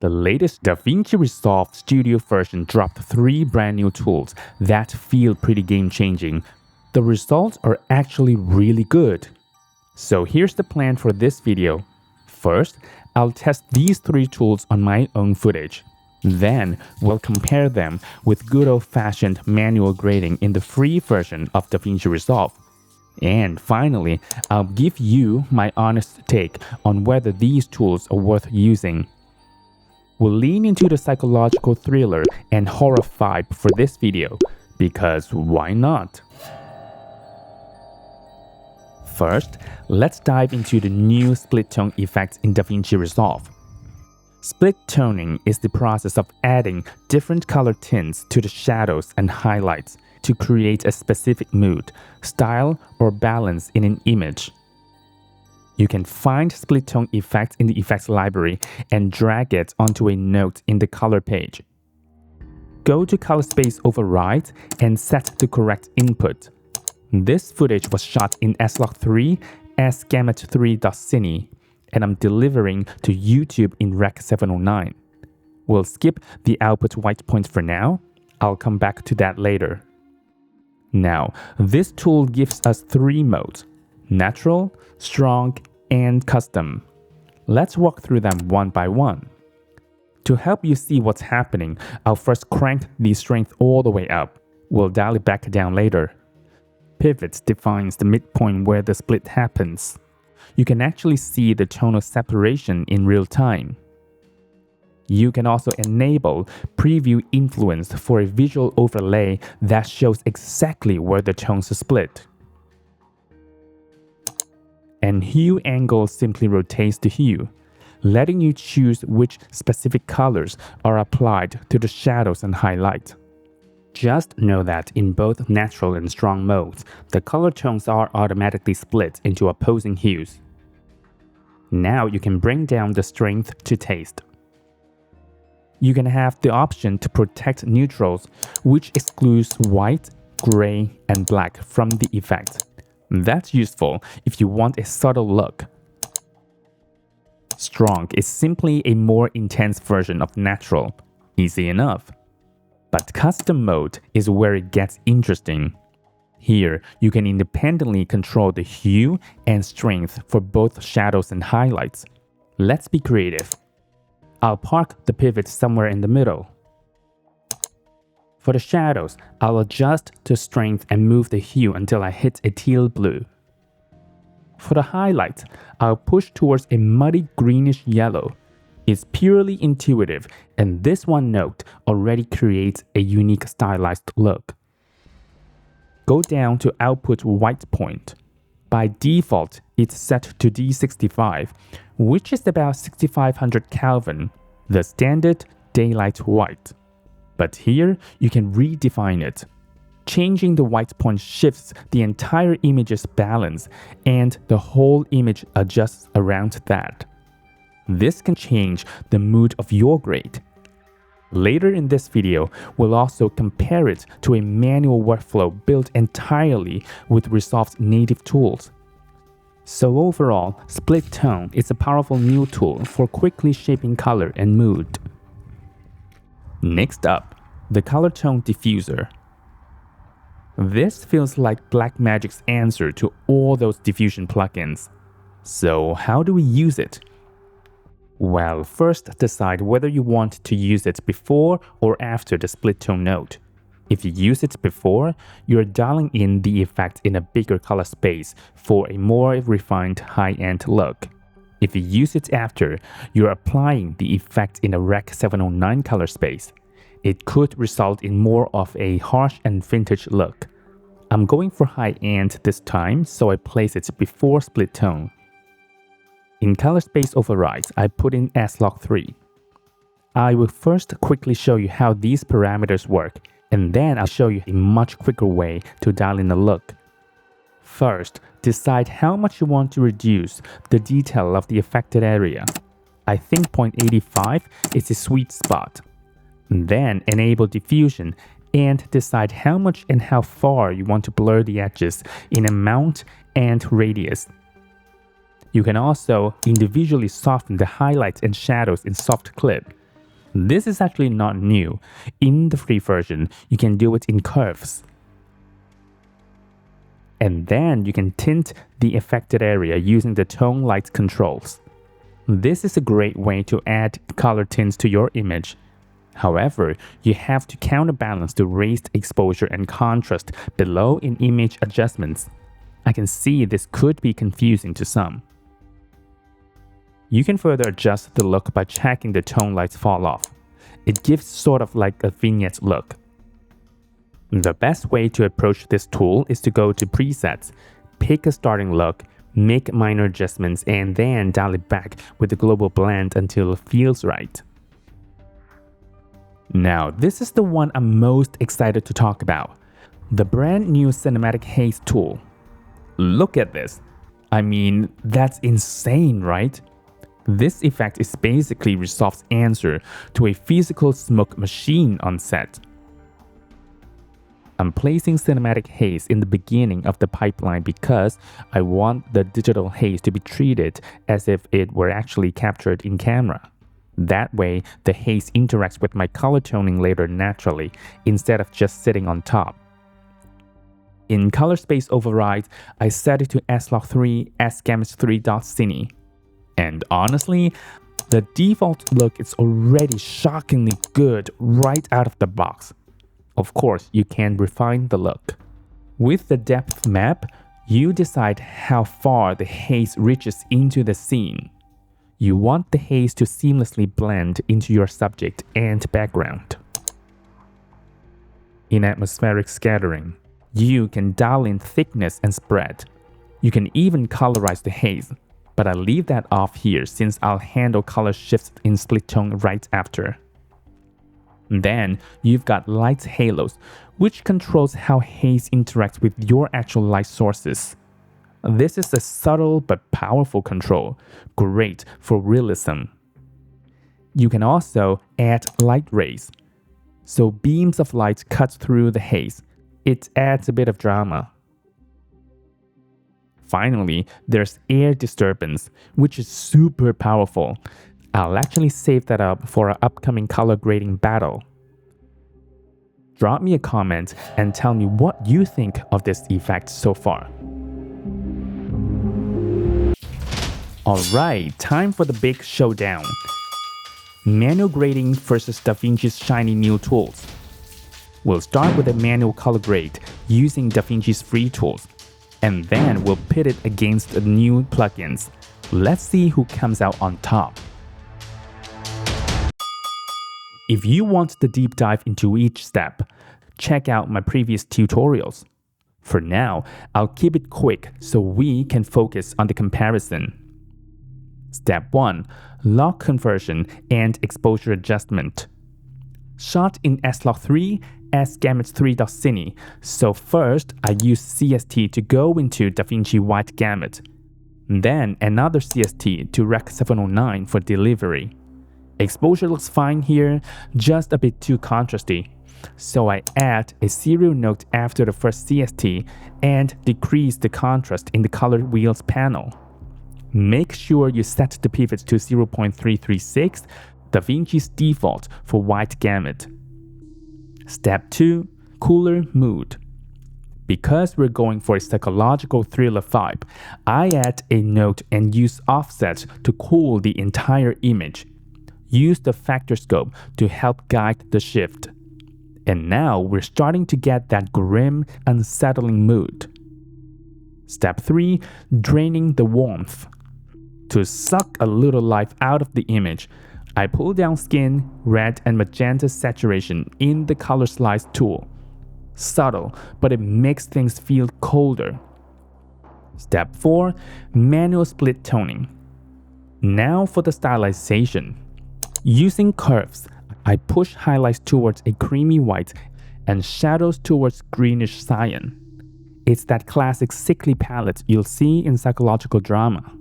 The latest DaVinci Resolve Studio version dropped 3 brand new tools that feel pretty game-changing. The results are actually really good. So here's the plan for this video. First, I'll test these 3 tools on my own footage. Then, we'll compare them with good old-fashioned manual grading in the free version of DaVinci Resolve. And finally, I'll give you my honest take on whether these tools are worth using. We'll lean into the psychological thriller and horror vibe for this video, because why not? First, let's dive into the new split tone effects in DaVinci Resolve. Split toning is the process of adding different color tints to the shadows and highlights to create a specific mood, style, or balance in an image. You can find split tone effects in the effects library and drag it onto a note in the color page. Go to Color Space Override and set the correct input. This footage was shot in S-Log3 as gamut3.cine, and I'm delivering to YouTube in Rec 709. We'll skip the output white point for now. I'll come back to that later. Now, this tool gives us 3 modes: natural, strong, and custom. Let's walk through them one by one. To help you see what's happening, I'll first crank the strength all the way up. We'll dial it back down later. Pivot defines the midpoint where the split happens. You can actually see the tonal separation in real time. You can also enable preview influence for a visual overlay that shows exactly where the tones are split. And hue angle simply rotates the hue, letting you choose which specific colors are applied to the shadows and highlight. Just know that in both natural and strong modes, the color tones are automatically split into opposing hues. Now you can bring down the strength to taste. You can have the option to protect neutrals, which excludes white, gray, and black from the effect. That's useful if you want a subtle look. Strong is simply a more intense version of natural. Easy enough. But custom mode is where it gets interesting. Here, you can independently control the hue and strength for both shadows and highlights. Let's be creative. I'll park the pivot somewhere in the middle. For the shadows, I'll adjust the strength and move the hue until I hit a teal blue. For the highlights, I'll push towards a muddy greenish yellow. It's purely intuitive, and this one note already creates a unique stylized look. Go down to output white point. By default, it's set to D65, which is about 6500 Kelvin, the standard daylight white. But here, you can redefine it. Changing the white point shifts the entire image's balance, and the whole image adjusts around that. This can change the mood of your grade. Later in this video, we'll also compare it to a manual workflow built entirely with Resolve's native tools. So overall, split tone is a powerful new tool for quickly shaping color and mood. Next up, the ColorTone Diffuser. This feels like Blackmagic's answer to all those diffusion plugins. So how do we use it? Well, first decide whether you want to use it before or after the split tone node. If you use it before, you're dialing in the effect in a bigger color space for a more refined high-end look. If you use it after, you're applying the effect in a Rec 709 color space. It could result in more of a harsh and vintage look. I'm going for high-end this time, so I place it before split tone. In Color Space Override, I put in S-Log3. I will first quickly show you how these parameters work, and then I'll show you a much quicker way to dial in the look. First, decide how much you want to reduce the detail of the affected area. I think 0.85 is a sweet spot. Then enable diffusion and decide how much and how far you want to blur the edges in amount and radius. You can also individually soften the highlights and shadows in Soft Clip. This is actually not new. In the free version, you can do it in curves. And then you can tint the affected area using the tone light controls. This is a great way to add color tints to your image. However, you have to counterbalance the raised exposure and contrast below in image adjustments. I can see this could be confusing to some. You can further adjust the look by checking the tone lights fall off. It gives sort of like a vignette look. The best way to approach this tool is to go to presets, pick a starting look, make minor adjustments, and then dial it back with the global blend until it feels right. Now, this is the one I'm most excited to talk about, the brand new Cinematic Haze tool. Look at this. I mean, that's insane, right? This effect is basically Resolve's answer to a physical smoke machine on set. I'm placing Cinematic Haze in the beginning of the pipeline because I want the digital haze to be treated as if it were actually captured in camera. That way, the haze interacts with my color toning later naturally, instead of just sitting on top. In Color Space Override, I set it to slog3 sgamut3.cine. And honestly, the default look is already shockingly good right out of the box. Of course, you can refine the look. With the depth map, you decide how far the haze reaches into the scene. You want the haze to seamlessly blend into your subject and background. In atmospheric scattering, you can dial in thickness and spread. You can even colorize the haze, but I leave that off here since I'll handle color shifts in split tone right after. Then you've got light halos, which controls how haze interacts with your actual light sources. This is a subtle but powerful control, great for realism. You can also add light rays. So beams of light cut through the haze. It adds a bit of drama. Finally, there's air disturbance, which is super powerful. I'll actually save that up for our upcoming color grading battle. Drop me a comment and tell me what you think of this effect so far. Alright, time for the big showdown. Manual grading versus DaVinci's shiny new tools. We'll start with a manual color grade using DaVinci's free tools, and then we'll pit it against the new plugins. Let's see who comes out on top. If you want the deep dive into each step, check out my previous tutorials. For now, I'll keep it quick so we can focus on the comparison. Step 1. Log conversion and exposure adjustment. Shot in slog3 sgamut3.cine, so first I use CST to go into DaVinci White Gamut, then another CST to Rec 709 for delivery. Exposure looks fine here, just a bit too contrasty, so I add a serial note after the first CST and decrease the contrast in the color wheels panel. Make sure you set the pivots to 0.336, DaVinci's default for White Gamut. Step 2. Cooler mood. Because we're going for a psychological thriller vibe, I add a note and use offset to cool the entire image. Use the factor scope to help guide the shift. And now we're starting to get that grim, unsettling mood. Step 3. Draining the warmth. To suck a little life out of the image, I pull down skin, red, and magenta saturation in the color slice tool. Subtle, but it makes things feel colder. Step 4. Manual split toning. Now for the stylization. Using curves, I push highlights towards a creamy white and shadows towards greenish cyan. It's that classic sickly palette you'll see in psychological drama.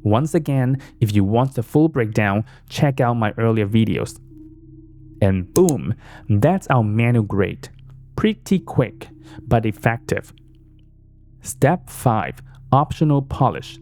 Once again, if you want the full breakdown, check out my earlier videos. And boom, that's our manual grade. Pretty quick, but effective. Step 5. Optional polish.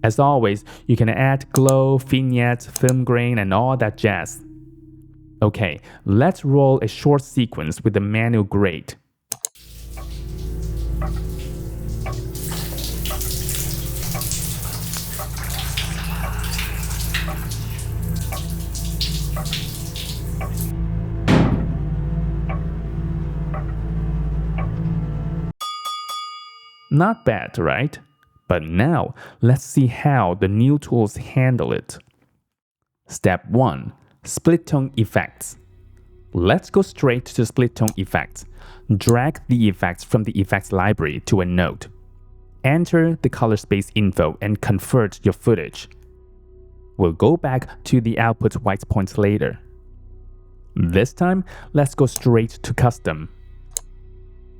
As always, you can add glow, vignettes, film grain, and all that jazz. Okay, let's roll a short sequence with the manual grade. Not bad, right? But now, let's see how the new tools handle it. Step 1. Split tone effects. Let's go straight to split tone effects. Drag the effects from the effects library to a node. Enter the color space info and convert your footage. We'll go back to the output white points later. This time, let's go straight to custom.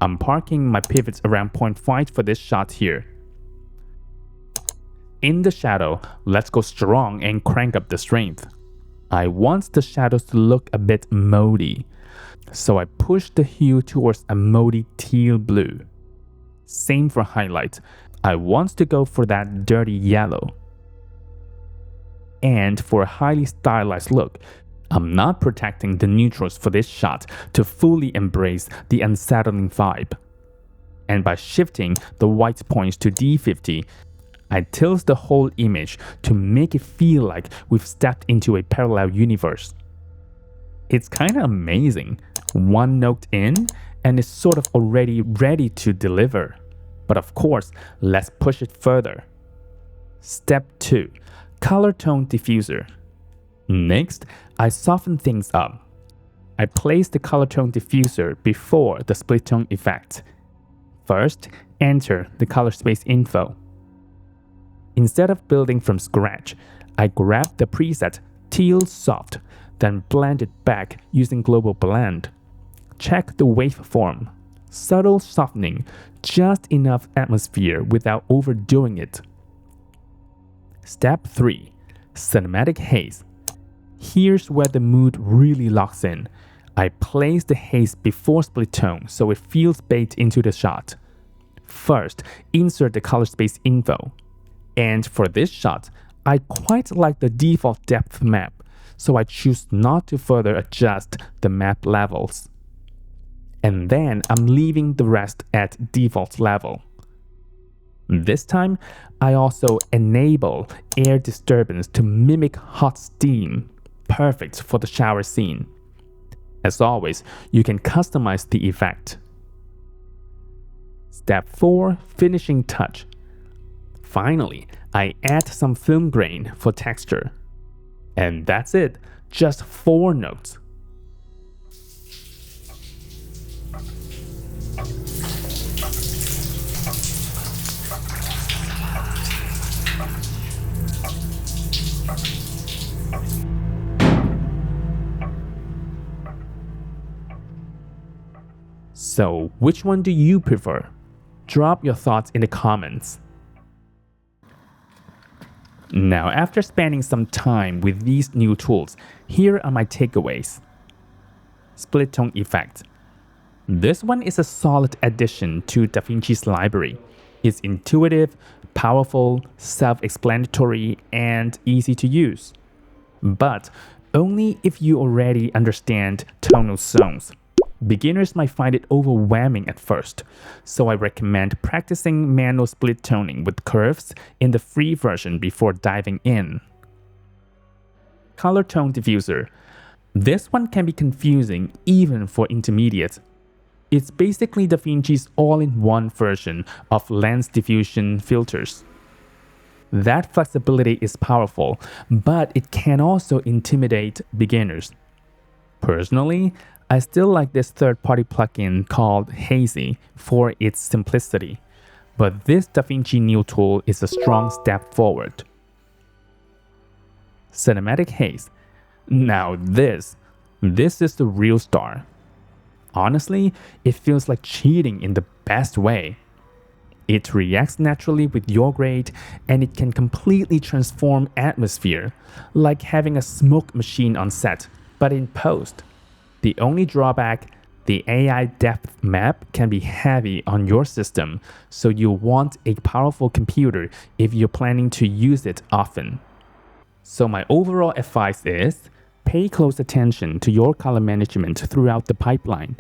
I'm parking my pivots around 0.5 for this shot here. In the shadow, let's go strong and crank up the strength. I want the shadows to look a bit moldy, so I push the hue towards a moldy teal blue. Same for highlight. I want to go for that dirty yellow. And for a highly stylized look, I'm not protecting the neutrals for this shot to fully embrace the unsettling vibe. And by shifting the white points to D50, I tilt the whole image to make it feel like we've stepped into a parallel universe. It's kinda amazing. One note in, and it's sort of already ready to deliver. But of course, let's push it further. Step 2. ColorTone Diffuser. Next, I soften things up. I place the ColorTone Diffuser before the split tone effect. First, enter the color space info. Instead of building from scratch, I grab the preset Teal Soft, then blend it back using Global Blend. Check the waveform. Subtle softening, just enough atmosphere without overdoing it. Step 3. Cinematic Haze. Here's where the mood really locks in. I place the haze before split tone so it feels baked into the shot. First, insert the color space info. And for this shot, I quite like the default depth map, so I choose not to further adjust the map levels. And then I'm leaving the rest at default level. This time, I also enable air disturbance to mimic hot steam, perfect for the shower scene. As always, you can customize the effect. Step 4. Finishing touch. Finally, I add some film grain for texture. And that's it, just 4 notes. So, which one do you prefer? Drop your thoughts in the comments. Now, after spending some time with these new tools, here are my takeaways. Split tone effect. This one is a solid addition to DaVinci's library. It's intuitive, powerful, self-explanatory, and easy to use. But only if you already understand tonal zones. Beginners might find it overwhelming at first, so I recommend practicing manual split toning with curves in the free version before diving in. ColorTone Diffuser. This one can be confusing even for intermediate. It's basically DaVinci's all-in-one version of lens diffusion filters. That flexibility is powerful, but it can also intimidate beginners. Personally, I still like this third-party plugin called Hazy for its simplicity, but this DaVinci new tool is a strong step forward. Cinematic Haze. Now this is the real star. Honestly, it feels like cheating in the best way. It reacts naturally with your grade, and it can completely transform atmosphere, like having a smoke machine on set, but in post. The only drawback, the AI depth map can be heavy on your system, so you'll want a powerful computer if you're planning to use it often. So my overall advice is, pay close attention to your color management throughout the pipeline.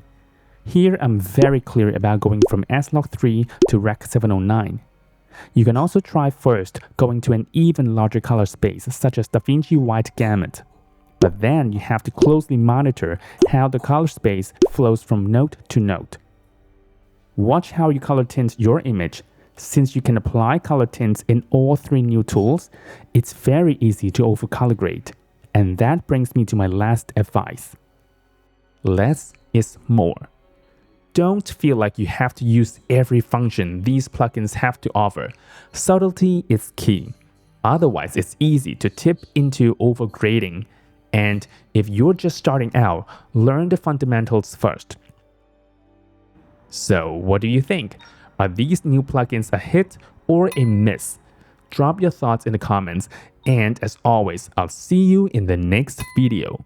Here I'm very clear about going from S-Log 3 to Rec 709. You can also try first going to an even larger color space such as DaVinci White Gamut. But then you have to closely monitor how the color space flows from node to node. Watch how you color tint your image. Since you can apply color tints in all three new tools, it's very easy to overcolor grade. And that brings me to my last advice. Less is more. Don't feel like you have to use every function these plugins have to offer. Subtlety is key. Otherwise, it's easy to tip into overgrading. And if you're just starting out, learn the fundamentals first. So, what do you think? Are these new plugins a hit or a miss? Drop your thoughts in the comments, and as always, I'll see you in the next video.